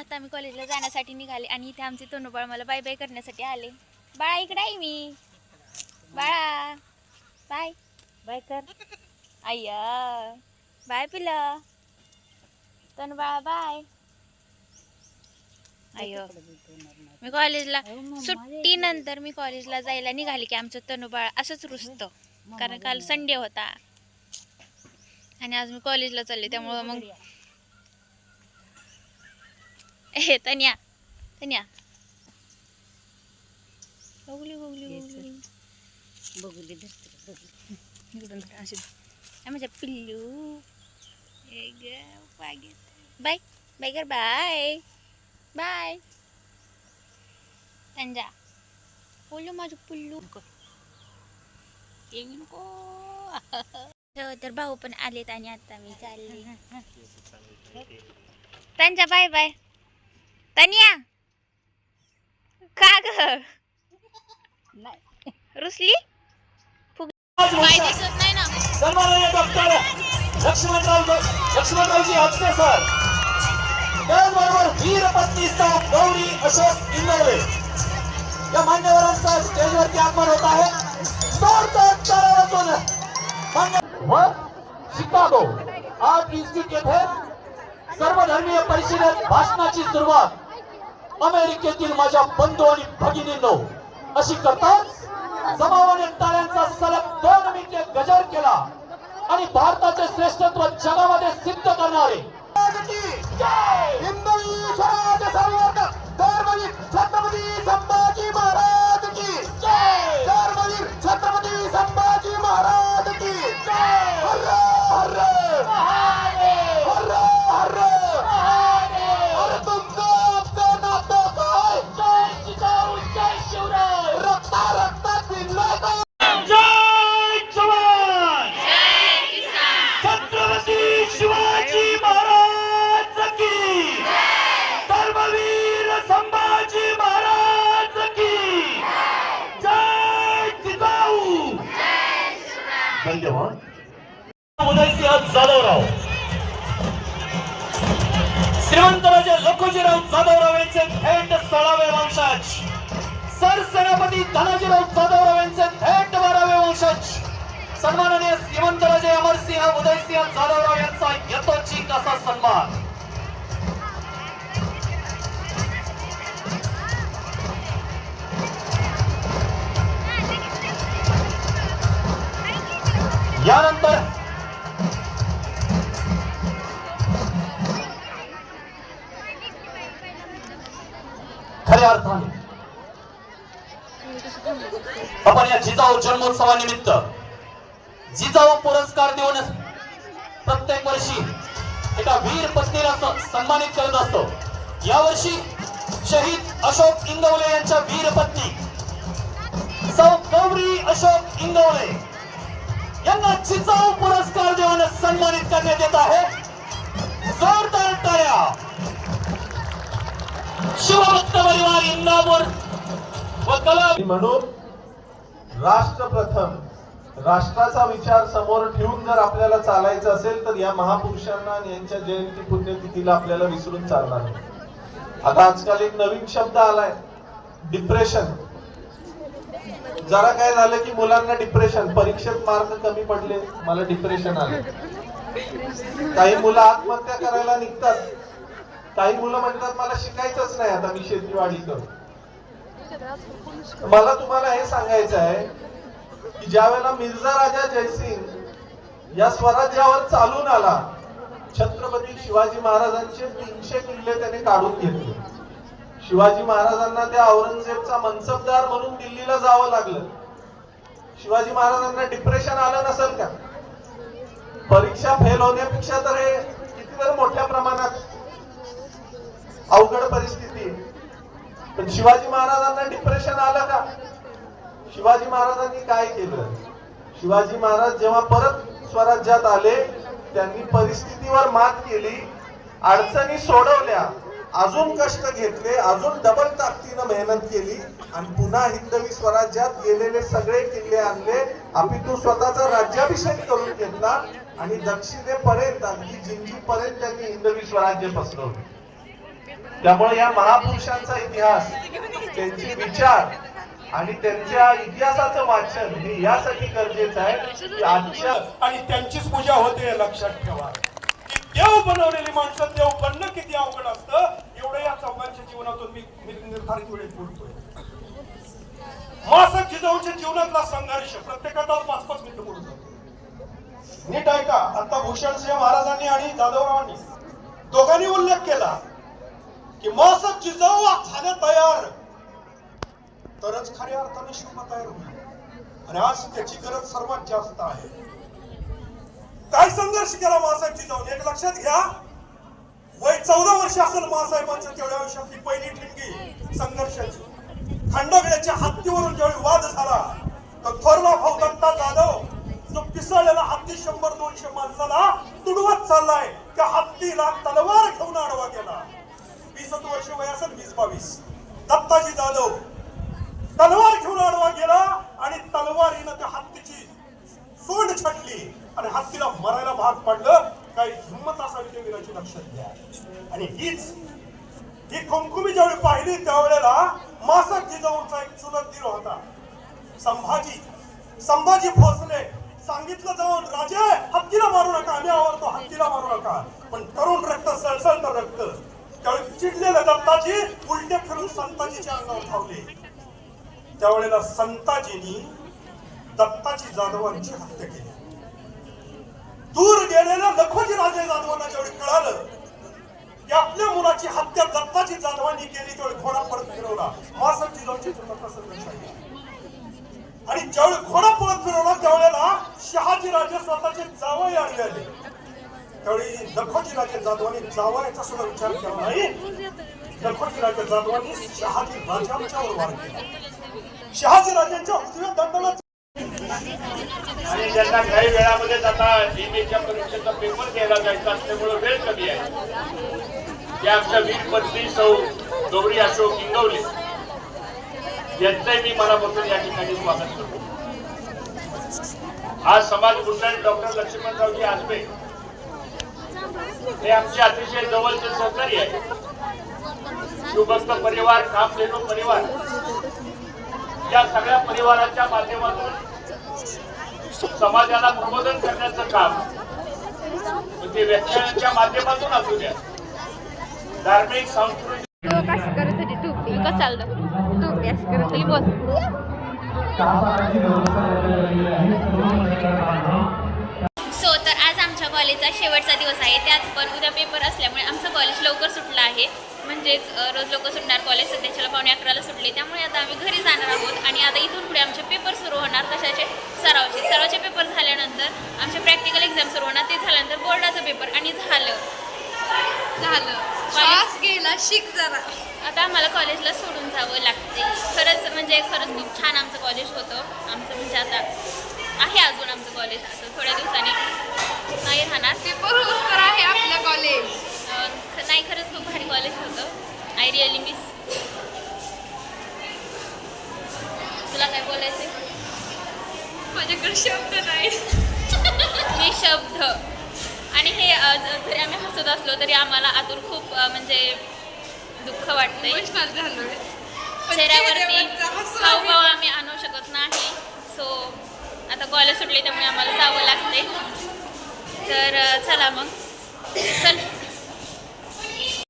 आता आम्ही कॉलेजला जाण्यासाठी निघाले आणि इथे आमचे तनुबाळ मला बाय बाय करण्यासाठी आले. बाळा इकडे आहे मी. बाळा बाय बाय कर. अय्या बाय पिलं. तनुबाळा बाय. अय्यो मी कॉलेजला सुट्टी नंतर मी कॉलेजला जायला निघाले की आमचं तनुबाळ असंच रुसतं, कारण काल संडे होता आणि आज मी कॉलेजला चालले. त्यामुळं मग ए तन्या तन्या बघली बघली बघली माझ्या पिल्लू. बाय बाय कर. बाय बाय तंजा बोलू माझं पिल्लू. तर भाऊ पण आलेत आणि आता मी चालले. तंजा बाय बाय. तनिया का ग रुसली पाय दिसत नाही ना. सन्माननीय डॉक्टर लक्ष्मणरावजी हत्ते सर, त्याचबरोबर वीरपत्नी सौ गौरी अशोक इंगवले या मान्यवरांचा स्टेजवरती आगमन होत आहे. शिकागो आर्ट इन्स्टिट्यूट येथे सर्वधर्मीय परिषदेत भाषणाची सुरुवात अमेरिकेतील माझ्या बंधू आणि भगिनींनो अशी करताच जमावाने टाळ्यांचा सलग 2 मिनिटे गजर केला आणि भारताचे श्रेष्ठत्व जगामध्ये सिद्ध करणारे छत्रपती संभाजी महाराज की छत्रपती संभाजी महाराज की हर हर हर हर. अरे तुमचं आमचं नातं काय? जय जिजाऊ जय शिवराय. रक्ता रक्तात भिनलाय काय? जय जवान छत्रपती शिवाजी महाराज की, धर्मवीर संभाजी महाराज की जय जिजाऊ. धन्यवाद. उदयसिंह जाधवराव, श्रीमंतराजे लखोजीराव जाधवराव यांचे थेट 16वे वंशज, सरसेनापती धनाजीराव जाधवराव यांचे थेट 12वे वंशज, सन्माननीय श्रीमंतराजे अमरसिंह उदयसिंह जाधवराव यांचा यथोचित असा सन्मान. यानंतर खऱ्या अर्थाने आपण या जिजाऊ जन्मोत्सवानिमित्त जिजाऊ पुरस्कार देऊन प्रत्येक वर्षी एका वीर पत्नीला सन्मानित करत असतो. यावर्षी शहीद अशोक इंगवले यांच्या वीर पत्नी सौ गौरी अशोक इंगवले यांना जिजाऊ पुरस्कार देऊन सन्मानित करण्यात येत आहे. जोरदार टाळ्या. शिवभक्त परिवार इंदापूर व कला म्हणून राष्ट्र प्रथम, राष्ट्राचा विचार समोर ठेवून जर आपल्याला चालायचं असेल तर या महापुरुषांना आणि यांच्या जयंती पुण्यतिथीला आपल्याला विसरून चालणार नाही. आता आजकाल एक नवीन शब्द आलाय, डिप्रेशन. जरा काय झालं की मुलांना डिप्रेशन, परीक्षेत मार्क कमी पडले मला डिप्रेशन आले. काही मुलं आत्महत्या करायला निघतात, काही मुलं म्हणतात मला शिकायचंच नाही, आता मी शेतीवाडी करू. मला तुम्हाला हे सांगायचं आहे की ज्या वेळेला मिर्झा राजा जयसिंग या स्वराज्यावर चालून आला, छत्रपती शिवाजी महाराजांचे 300 किल्ले त्याने काढून घेतले. शिवाजी महाराजांना त्या औरंगजेबचा मनसबदार म्हणून दिल्लीला जावं लागलं. शिवाजी महाराजांना डिप्रेशन आलं नसेल का? परीक्षा फेल होण्यापेक्षा तर हे कितीतरी मोठ्या प्रमाणात अवघड परिस्थिती. पण शिवाजी महाराजांना डिप्रेशन आलं का? शिवाजी महाराजांनी काय केलं? शिवाजी महाराज जेव्हा परत स्वराज्यात आले त्यांनी परिस्थितीवर मात केली, अडचणी सोडवल्या, अजून कष्ट घेतले, अजून डबल ताकदीने मेहनत केली आणि पुन्हा हिंदवी स्वराज्यात गेलेले सगळे किल्ले आणले. अपितू स्वतःचा राज्याभिषेक करून घेतला आणि दक्षिणेपर्यंत अगदी जिंजीपर्यंत त्यांनी हिंदवी स्वराज्य पसरवले. त्यामुळे या महापुरुषांचा इतिहास, त्यांचे विचार आणि त्यांच्या इतिहासाचं वाचन हे यासाठी गरजेचं आहे की आजच्या आणि त्यांचीच पूजा होते हे लक्षात ठेवा. की देव बनवलेली माणसं देव बनणं किती अवघड असतं एवढं या चौघांच्या जीवनातून मी निर्धारित वेळेत बोलतोय. मासाहेब जिजाऊच्या जीवनातला संघर्ष प्रत्येकाचा 5-5 मिनिटं बोलतो. नीट ऐका. आता भूषणसिंह महाराजांनी आणि जाधवरावांनी दोघांनी उल्लेख केला की मासाहेब जिजाऊ झाले तयार तरच खऱ्या अर्थाने शिवबा तयार होईल आणि आज त्याची गरज सर्वात जास्त आहे. काय संघर्ष केला मासाहेब जिजाऊने एक लक्षात घ्या. वय 14 वर्ष असेल मासाहेबांचं तेवढ्या आयुष्यातली पहिली ठिणगी संघर्षाची. खंडगड्याच्या हत्तीवरून ज्यावेळी वाद झाला तर थोरला भाऊ दत्ता जाधव जो पिसळलेला हत्ती 100-200 माणसाला तुडवत चाललाय त्या हत्तीला तलवार घेऊन आडवा गेला. 20 वर्ष वय असेल 20-22. दत्ताजी जाधव तलवार घेऊन आडवा गेला आणि तलवारीनं त्या हत्तीची सोंड छाटली आणि हत्तीला मरायला भाग पडलं. काही हिंमत असावी त्या वीराची लक्षात घ्या. आणि ही कुमकुमी ज्यावेळी पाहिली त्यावेळेला मासाहेब जिजाऊंचा एक चुलत दीर होता संभाजी भोसले. सांगितलं जाऊन राजे हत्तीला मारू नका, आम्ही आवडतो हत्तीला मारू नका. पण तरुण रक्त सळसळतं रक्त. त्यावेळी चिडलेले दत्ताजी उलटे फिरून संताजीच्या अंगावर धावले. त्यावेळेला संताजींनी दत्ताजी जाधवांची हत्या केली. दूर गेलेल्या लखोजी राजे जाधवांना ज्यावेळी कळालं की आपल्या मुलाची हत्या दत्ताजी जाधवांनी केली त्यावेळी घोडा परत फिरवला. मासाहेब जिजाऊची संघर्ष आहे. आणि ज्यावेळी घोडा परत फिरवला त्यावेळेला शहाजी राजे स्वतःचे जावई आणले आले. त्यावेळी लखोजी राजे जाधवांनी जावयाचा सुद्धा विचार केला नाही. लखोजी राजे जाधवांनी शहाजी राजांच्यावर वार केला. शहाजी राजांच्या उजव्या दंडाला आणि ज्यांना काही वेळामध्ये आता एमएच्या परीक्षेचा पेपर घ्यायला जायचा असल्यामुळे वेळ कमी आहे. या आमच्या वीर पत्नी सौ गौरी अशोक इंगवले यांचंही मी मनापासून या ठिकाणी स्वागत करतो. आज समाजभूषण डॉक्टर लक्ष्मणरावजी आजबे हे आमचे अतिशय जवळचे सहकारी आहे. शिवभक्त परिवार, कामधेनू परिवार या सगळ्या परिवाराच्या माध्यमातून समाजाला प्रबोधन करण्याचं काम ते व्याख्यानाच्या माध्यमातून असू द्या, धार्मिक सांस्कृतिक तर आज आमच्या कॉलेजचा शेवटचा दिवस आहे. त्यात पण उद्या पेपर असल्यामुळे आमचं कॉलेज लवकर सुटलं आहे. म्हणजेच रोज लवकर सुटणार कॉलेज सध्याच्याला 11:45 सुटले. त्यामुळे आता आम्ही घरी जाणार आहोत आणि आता इथून पुढे आमचे पेपर सुरू होणार. कशाचे? सरावचे पेपर झाल्यानंतर आमचे प्रॅक्टिकल एक्झाम सुरू होणार. ते झाल्यानंतर बोर्डाचं पेपर आणि झालं श्वास गेला शिक जरा. आता आम्हाला कॉलेजला सोडून जावं लागते. खरंच खूप छान आमचं कॉलेज होतं. आमचं म्हणजे आता आहे अजून आमचं कॉलेज. आता थोड्या दिवसांनी नाही राहणार. पेपर तर आहे आपलं कॉलेज. नाही खरंच खूप भारी कॉलेज होतं. I really miss. तुला काय बोलायचं? माझ्याकडे शब्द नाही. मी शब्द. आणि हे जरी आम्ही हसत असलो तरी आम्हाला आतून खूप म्हणजे दुःख वाटतंय. चेहऱ्यावरती हावभाव आम्ही आणू शकत नाही. सो आता कॉलेज सुटले त्यामुळे आम्हाला जावं लागते. तर चला मग चल.